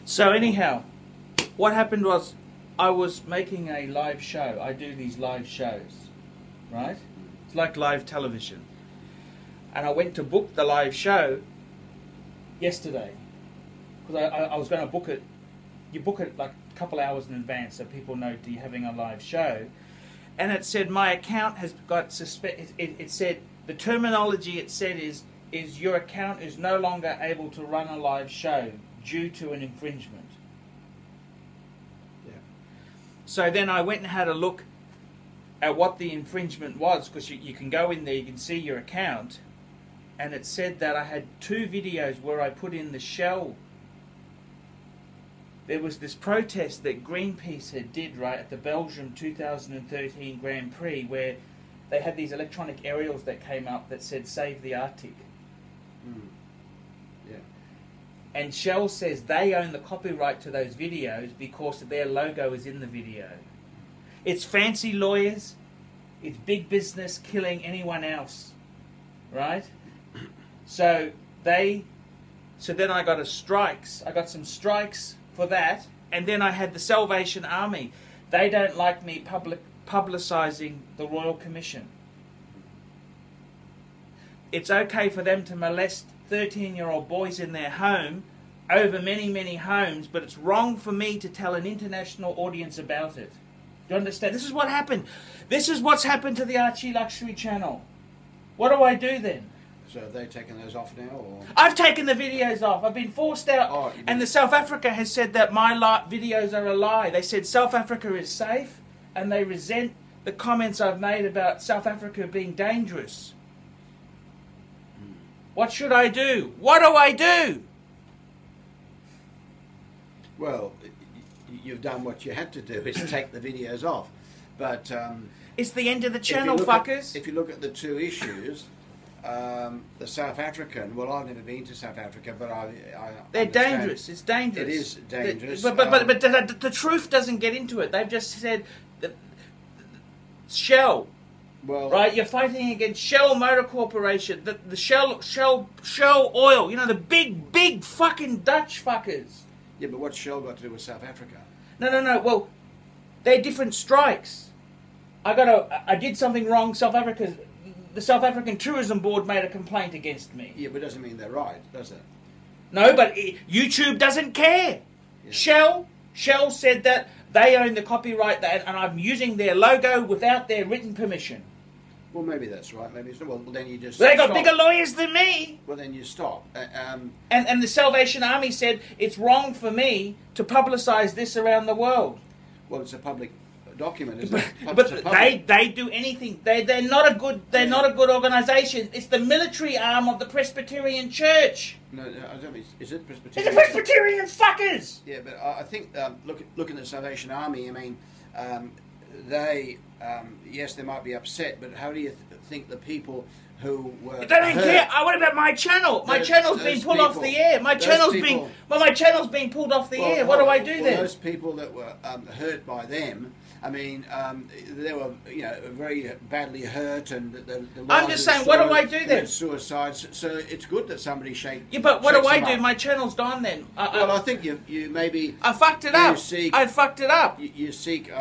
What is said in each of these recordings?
So anyhow, what happened was I was making a live show. I do these live shows, right? It's like live television. And I went to book the live show yesterday because I was going to book it. You book it like a couple hours in advance so people know you're having a live show. And it said my account has got suspended. It said the terminology it said is your account is no longer able to run a live show due to an infringement. Yeah. So then I went and had a look at what the infringement was, because you can go in there, you can see your account, and it said that I had 2 videos where I put in the shell. There was this protest that Greenpeace did right at the Belgium 2013 Grand Prix, where they had these electronic aerials that came up that said "Save the Arctic." Yeah. And Shell says they own the copyright to those videos because their logo is in the video. It's fancy lawyers, it's big business killing anyone else, right? So then I got I got some strikes for that, and then I had the Salvation Army. They don't like me publicising the Royal Commission. It's okay for them to molest 13-year-old boys in their home over many, many homes, but it's wrong for me to tell an international audience about it. Do you understand? This is what happened. This is what's happened to the ArchieLuxury channel. What do I do then? So have they taken those off now? Or? I've taken the videos off. I've been forced out. Oh, and the South Africa has said that my videos are a lie. They said South Africa is safe, and they resent the comments I've made about South Africa being dangerous. What should I do? What do I do? Well, you've done what you had to do, is take the videos off. But it's the end of the channel, fuckers. If you look at the 2 issues, the South African, well, I've never been to South Africa, but they're dangerous. It's dangerous. It is dangerous. But the truth doesn't get into it. They've just said that Shell. Well, right, you're fighting against Shell Motor Corporation, the Shell Oil. You know, the big fucking Dutch fuckers. Yeah, but what's Shell got to do with South Africa? No. Well, they're different strikes. I did something wrong. The South African Tourism Board made a complaint against me. Yeah, but it doesn't mean they're right, does it? No, but YouTube doesn't care. Yeah. Shell said that they own the copyright, and I'm using their logo without their written permission. Well, maybe that's right. Maybe it's not. Well, then you just. They got bigger lawyers than me. Well, then you stop. And the Salvation Army said it's wrong for me to publicise this around the world. Well, it's a public document, isn't it? But they do anything. They're not a good organisation. It's the military arm of the Presbyterian Church. No, I don't mean. Is it Presbyterian? It's the Presbyterian fuckers. Yeah, but I think looking at the Salvation Army, I mean, they yes, they might be upset, but how do you think the people who were they don't care. What about my channel? My channel's been pulled off the air. My channel's being pulled off the air. What do I do then? Those people that were hurt by them, I mean, they were very badly hurt, and the I'm just saying, what do I do then? Suicides. So it's good that somebody shakes. Yeah, but what do I do? My channel's gone then. Well, I think you maybe. I fucked it up. I fucked it up. You seek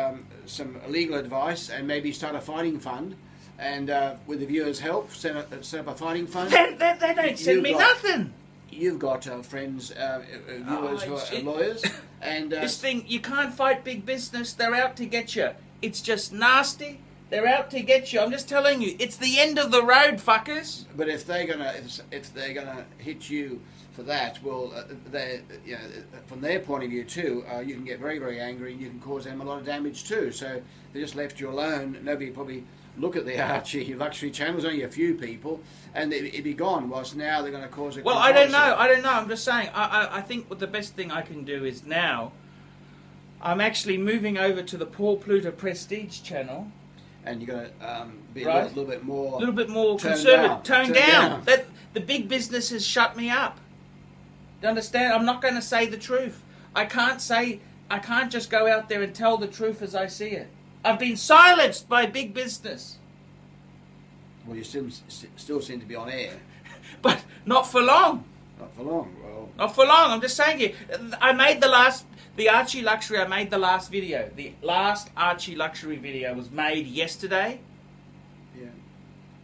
some legal advice and maybe start a fighting fund. And with the viewers' help, set up a fighting fund. They don't send me nothing. You've got friends, viewers who are lawyers. And this thing, you can't fight big business. They're out to get you. It's just nasty. They're out to get you. I'm just telling you, it's the end of the road, fuckers. But if they're gonna hit you for that, well, from their point of view too, you can get very, very angry, and you can cause them a lot of damage too. So if they just left you alone, nobody probably look at the ArchieLuxury channel. There's only a few people, and it'd be gone. Whilst now they're going to cause a. Well, I don't know. I'm just saying. I think what the best thing I can do is now. I'm actually moving over to the Paul Pluta Prestige channel. And you're going to be a little bit more conservative, toned down. That the big business has shut me up. Do you understand? I'm not going to say the truth. I can't just go out there and tell the truth as I see it. I've been silenced by big business. Well, you still seem to be on air. But not for long. Not for long. Well, not for long. I'm just saying to you. I made the ArchieLuxury. I made the last video. The last ArchieLuxury video was made yesterday. yeah.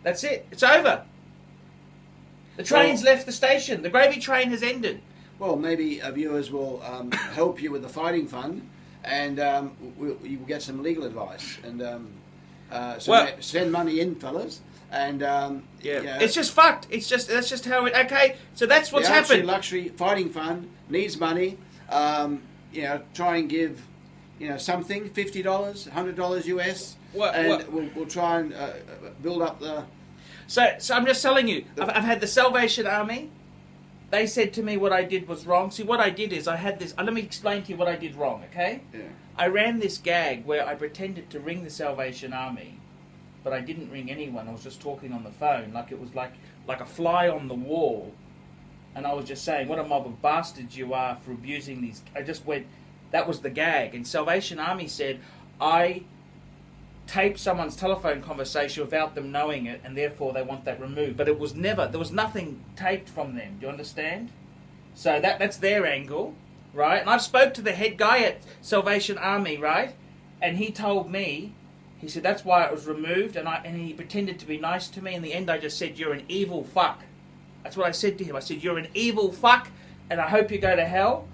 That's it. It's over. The train's left the station. The gravy train has ended. Well, maybe viewers will help you with the fighting fund, and you will get some legal advice. And send money in, fellas. And it's just fucked. That's just how it. Okay, so that's what's happened. The ArchieLuxury fighting fund needs money. Try and give, something, $50, $100 US, we'll try and build up the. So I'm just telling you, I've had the Salvation Army. They said to me what I did was wrong. See, what I did is I had this. Let me explain to you what I did wrong, okay? Yeah. I ran this gag where I pretended to ring the Salvation Army, but I didn't ring anyone. I was just talking on the phone, like it was like a fly on the wall, and I was just saying, "What a mob of bastards you are for abusing these." I just went. That was the gag, and Salvation Army said I taped someone's telephone conversation without them knowing it, and therefore they want that removed. But it was never, there was nothing taped from them. Do you understand? So that's their angle, right? And I've spoke to the head guy at Salvation Army, right? And he told me, he said that's why it was removed, and he pretended to be nice to me. In the end, I just said, "You're an evil fuck." That's what I said to him. I said, "You're an evil fuck, and I hope you go to hell."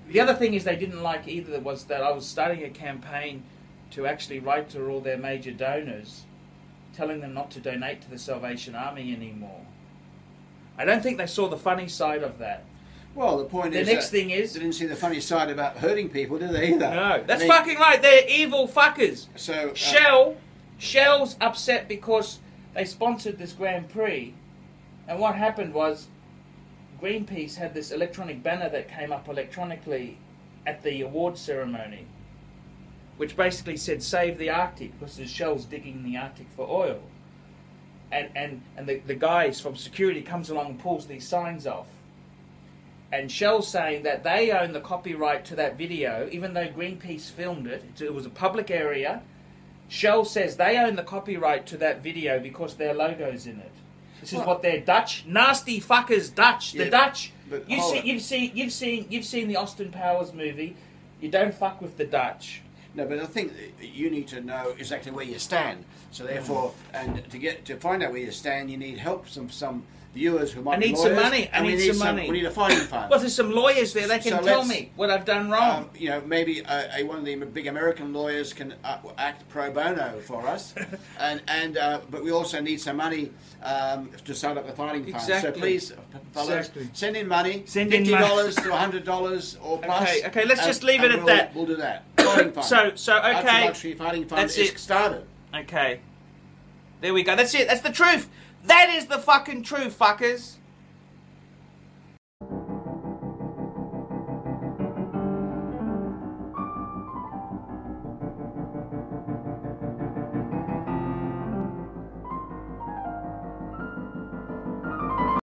The other thing is they didn't like either was that I was starting a campaign to actually write to all their major donors, telling them not to donate to the Salvation Army anymore. I don't think they saw the funny side of that. Well, the point is, the next thing is, they didn't see the funny side about hurting people, did they either? No, that's fucking right. They're evil fuckers. So Shell's upset because they sponsored this Grand Prix, and what happened was, Greenpeace had this electronic banner that came up electronically at the award ceremony, which basically said "Save the Arctic," because the Shell's digging the Arctic for oil. And the guys from security comes along and pulls these signs off. And Shell's saying that they own the copyright to that video, even though Greenpeace filmed it. It was a public area. Shell says they own the copyright to that video because their logo's in it. This is what they're Dutch, nasty fuckers, Dutch. The Dutch. You've seen the Austin Powers movie. You don't fuck with the Dutch. No, but I think you need to know exactly where you stand. So therefore, and to find out where you stand, you need help from some viewers who might be lawyers. Some money. I need some money. We need a fighting fund. Well, there's some lawyers there. They can tell me what I've done wrong. Maybe one of the big American lawyers can act pro bono for us, but we also need some money to start up the fighting fund. Exactly. So please, fellas, send in money. $50 to $100 or plus. Okay. Let's just leave it at that. We'll do that. Fighting fund. So okay. ArchieLuxury fighting fund is started. Okay. There we go. That's it. That's the truth. That is the fucking truth, fuckers.